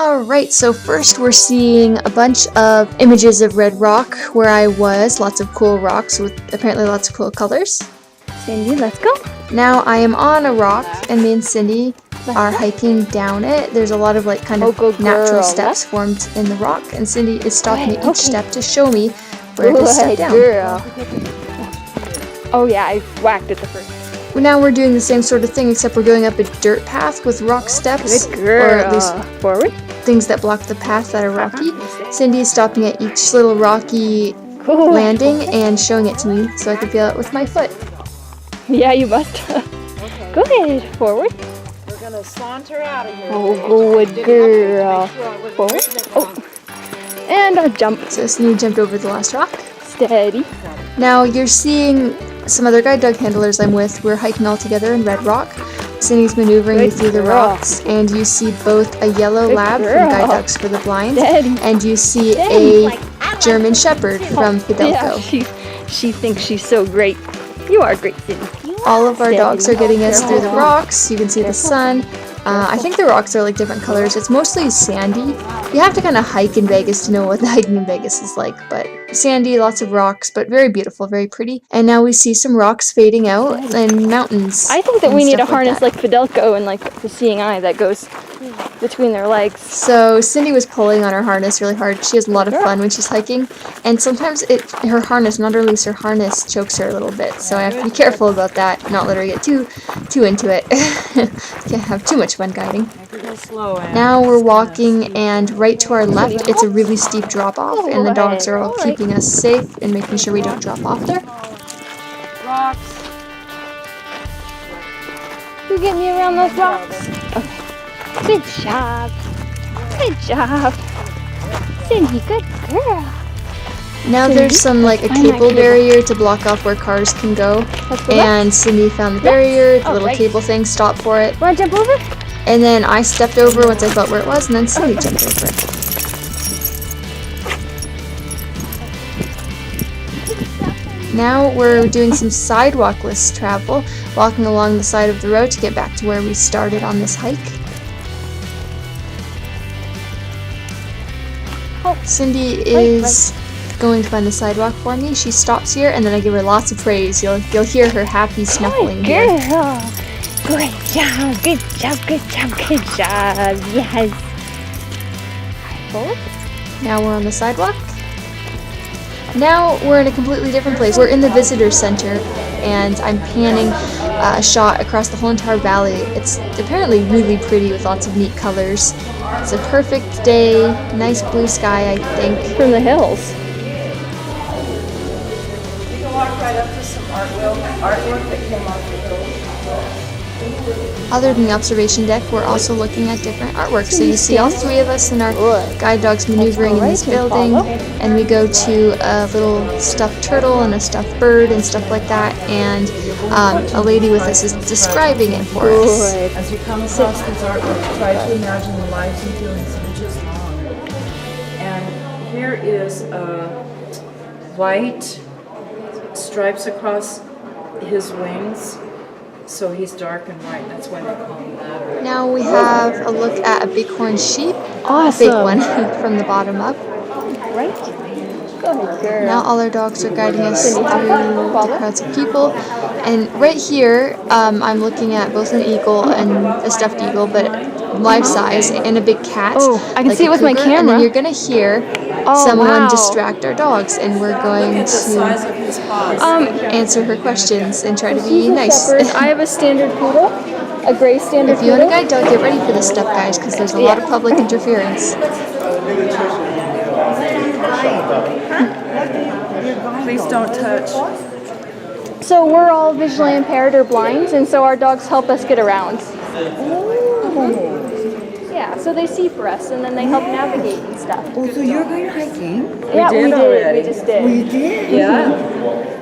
Alright, so first we're seeing a bunch of images of Red Rock where I was, lots of cool rocks with apparently lots of cool colors. Cindi, let's go. Now I am on a rock and me and Cindi are hiking down it. There's a lot of like kind of natural steps formed in the rock, and Cindi is stopping at each step to show me where to step down. Girl. Oh yeah, I whacked it the first time. Now we're doing the same sort of thing, except we're going up a dirt path with rock steps, Good girl. or at least Forward. things that block the path that are rocky. Cindi is stopping at each little rocky landing and showing it to me so I can feel it with my foot. Yeah, you must. Go ahead, forward. We're gonna saunter out of here. Oh, good girl. Forward. Oh. And a jump. So Cindi jumped over the last rock. Steady. Now you're seeing some other guide dog handlers I'm with. We're hiking all together in Red Rock. Cindy's maneuvering me through the rocks, and you see both a yellow lab from Guide Dogs for the Blind, and you see a German Shepherd from Fidelco. Yeah, she thinks she's so great. You are great, Cindi. All of our dogs are getting us through the rocks. You can see the sun. I think the rocks are like different colors. It's mostly sandy. You have to kind of hike in Vegas to know what the hiking in Vegas is like, but sandy, lots of rocks, but very beautiful, very pretty. And now we see some rocks fading out and mountains. I think that we need a harness like Fidelco and like the seeing eye that goes between their legs. So Cindi was pulling on her harness really hard. She has a lot of fun when she's hiking, and sometimes her harness, not her least, her harness chokes her a little bit. So I have to be careful about that, not let her get too into it. Can't have too much fun guiding. Now we're walking, and right to our left, it's a really steep drop off, and the dogs are all keeping us safe and making sure we don't drop off there. Rocks. You get me around those rocks? Okay. Good job. Good job. Cindi, good girl. Now there's some like a cable barrier to block off where cars can go, and Cindi found the barrier, the little cable thing, stopped for it. Wanna jump over? And then I stepped over once I felt where it was, and then Cindi jumped over it. Now we're doing some sidewalkless travel, walking along the side of the road to get back to where we started on this hike. Cindi is going to find the sidewalk for me. She stops here, and then I give her lots of praise. You'll hear her happy snuffling here. Girl. Good job, good job, good job, good job. Yes. Forward. Now we're on the sidewalk. Now we're in a completely different place. We're in the visitor center, and I'm panning a shot across the whole entire valley. It's apparently really pretty with lots of neat colors. It's a perfect day, nice blue sky, I think. From the hills. You can walk right up to some artwork that came off the hill. Other than the observation deck, we're also looking at different artwork. So you see all three of us and our guide dogs maneuvering in this building, and we go to a little stuffed turtle and a stuffed bird and stuff like that, and a lady with us is describing it for us. As you come across this artwork, try to imagine the lives and feelings inches long. And here is white stripes across his wings. So he's dark and white, that's why they call him that. Now we have a look at a bighorn sheep, Awesome. a big one, from the bottom up. Right? Go ahead, girl. Now all our dogs are guiding us through the crowds of people. And right here, I'm looking at both an eagle and a stuffed eagle, but life size, and a big cat. Oh, I can like see it with my cougar. camera. And then you're going to hear someone distract our dogs, and we're going Look at the size of his paws. to answer her questions and try to be He's a nice. shepherd. I have a standard poodle, a gray standard If you want a poodle. guide dog, get ready for this stuff, guys, because there's a lot of public interference. Please don't touch. So we're all visually impaired or blind, and so our dogs help us get around. Yeah, so they see for us, and then they help navigate and stuff. Oh, so you're going hiking? Yeah, we did. already. We just did. Oh, you did? Yeah.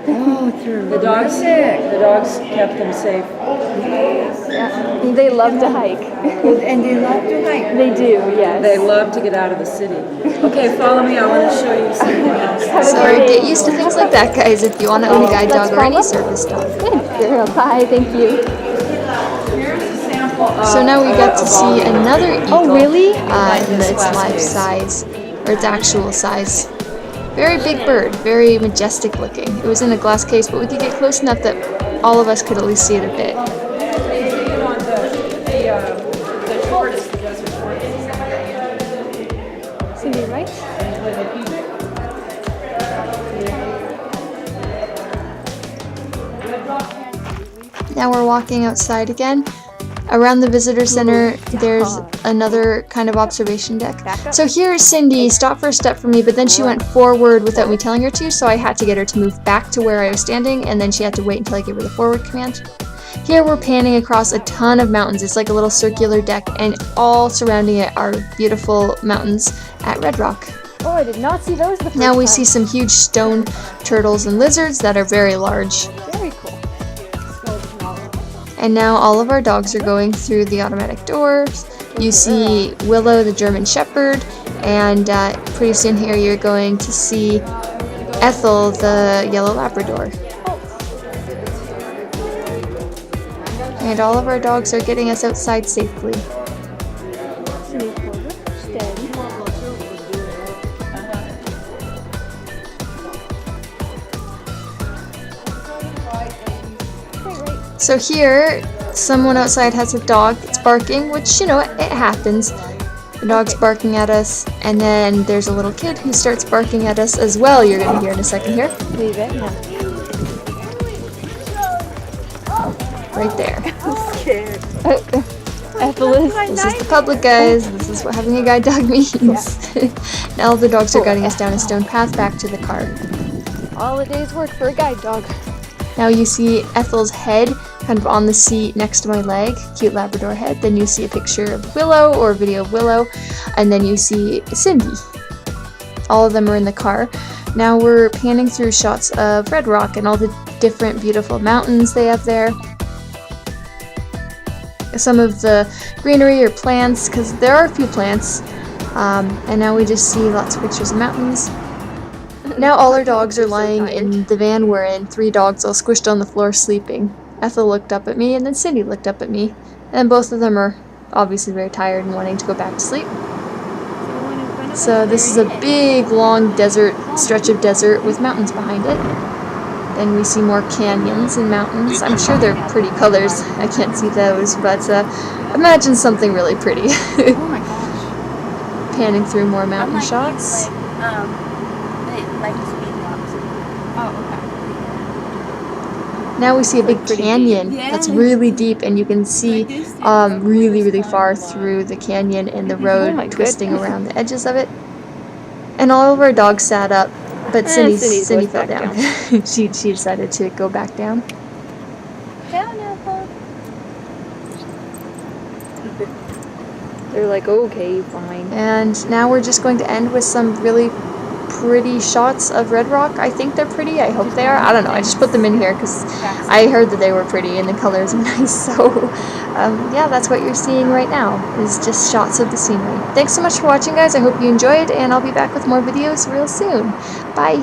Oh, through The dogs kept them safe. Yeah. They love to hike. And they love to hike. They do, yes. They love to get out of the city. Okay, follow me. I want to show you something else. So get used to things like that, guys, if you want to own a guide dog or any service dog. Good girl. Bye. Thank you. Here's a sample So now we get to see another eagle. Oh, really? In its life size, or its actual size. Very big bird, very majestic looking. It was in a glass case, but we could get close enough that all of us could at least see it a bit. Cindi, right? Now we're walking outside again. Around the visitor center, there's another kind of observation deck. So here Cindi stopped for a step for me, but then she went forward without me telling her to, so I had to get her to move back to where I was standing, and then she had to wait until I gave her the forward command. Here we're panning across a ton of mountains. It's like a little circular deck, and all surrounding it are beautiful mountains at Red Rock. Oh, I did not see those the first Now we time. see some huge stone turtles and lizards that are very large. Very cool. And now all of our dogs are going through the automatic doors. You see Willow, the German Shepherd, and pretty soon here you're going to see Ethel, the Yellow Labrador. And all of our dogs are getting us outside safely. Steady. So here, someone outside has a dog. It's barking, which, you know, it happens. The dog's barking at us, and then there's a little kid who starts barking at us as well. You're going to hear in a second here. Leave it. No. Right there. Scared. Ethel is. This is the public, guys. This is what having a guide dog means. Now all the dogs are guiding us down a stone path back to the car. All a day's work for a guide dog. Now you see Ethel's head kind of on the seat next to my leg, cute Labrador head. Then you see a picture of Willow or a video of Willow, and then you see Cindi. All of them are in the car. Now we're panning through shots of Red Rock and all the different beautiful mountains they have there. Some of the greenery or plants, because there are a few plants. And now we just see lots of pictures of mountains. Now all our dogs are lying in the van we're in, 3 dogs all squished on the floor sleeping. Ethel looked up at me, and then Cindi looked up at me, and both of them are obviously very tired and wanting to go back to sleep. So this is a big, long desert, stretch of desert with mountains behind it. Then we see more canyons and mountains. I'm sure they're pretty colors. I can't see those, but imagine something really pretty. Oh my gosh. Panning through more mountain shots. Like speed bumps. Oh, Now we see a big canyon that's really deep, and you can see really, really far through the canyon and the road twisting around the edges of it. And all of our dogs sat up, but Cindi fell down. she decided to go back down. They're like, okay, fine. And now we're just going to end with some really pretty shots of Red Rock. I think they're pretty. I hope they are. I don't know. I just put them in here because I heard that they were pretty and the colors are nice. So yeah, that's what you're seeing right now is just shots of the scenery. Thanks so much for watching, guys. I hope you enjoyed, and I'll be back with more videos real soon. Bye.